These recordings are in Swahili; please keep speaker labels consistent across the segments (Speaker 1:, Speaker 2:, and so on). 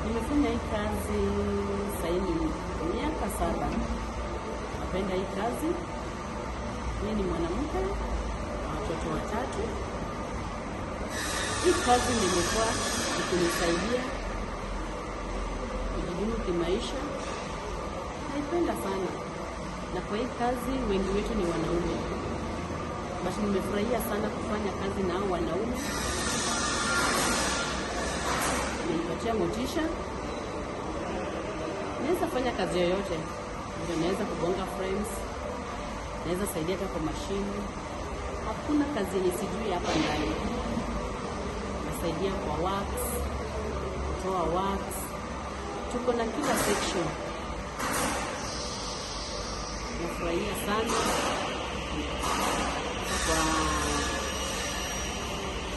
Speaker 1: Nimefanya hii kazi saini miaka 7. Napenda hii kazi. Mimi ni mwanamke na watoto 3. Hii kazi nimekuwa ikinisaidia kujidumu kimaisha. Naipenda sana. Na kwa hii kazi wengi wetu ni wanaume. Basi nimefurahia sana kufanya kazi na hao wanaume. Nipatia motisha. Naweza fanya kazi yoyote. Naweza kugonga frames. Naweza saidia hata kwa mashine. Hakuna kazi yenye sijui hapa ndani. Nasaidia kwa wax, kutoa wax. Tuko na kila section. Nafurahia sana kwa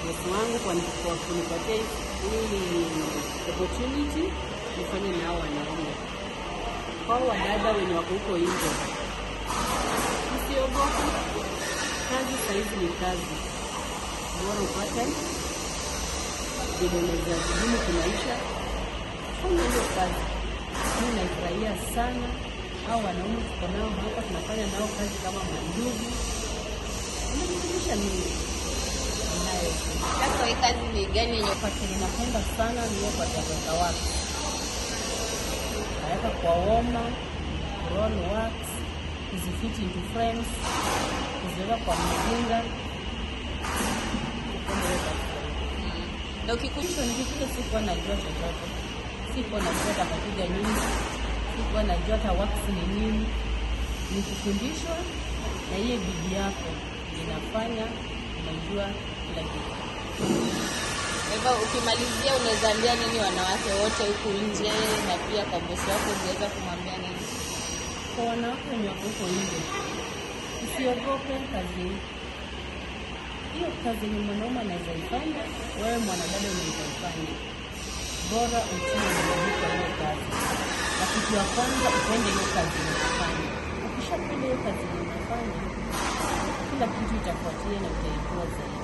Speaker 1: bosi wangu kwa kunipatia hii opportunity nifanye na hao wanaume. Kwa wadada wenye wako huko nje, usiogope. Kazi saizi ni kazi. Bora upate vile unaweza kujimu kimaisha. Fanya hiyo kazi. Mimi naifurahia sana. Hao wanaume tuko nao hapa, tunafanya nao kazi kama mandugu. Unanifundisha nini?
Speaker 2: Sasa hii kazi ni gani yenye
Speaker 1: ninapenda sana ni hiyo kwa kuweka wax. Naweka kwa woma, roll wax, kuzifit into frames, kuziweka kwa mzinga.
Speaker 2: Na ukikuta
Speaker 1: nikikuta sikuwa najua chochote. Sikuwa najua tapapiga nini. Sikuwa najua hata wax ni nini. Nikifundishwa na hiyo bidii yako inafanya unajua kila kitu.
Speaker 2: Hivyo ukimalizia unaweza ambia nini wanawake wote huku nje, na pia kwa bosi wako unaweza kumwambia nini?
Speaker 1: Kwa wanawake wenye wako huko nje, usiogope kazi. Hiyo kazi ni mwanaume anaweza ifanya, wewe mwanadada unaweza ifanya. Bora utie bidii kwa hiyo kazi. Na kitu ya kwanza upende hiyo kazi unafanya. Ukishapenda hiyo kazi unafanya, kila kitu itafuatia na utaijua zaidi.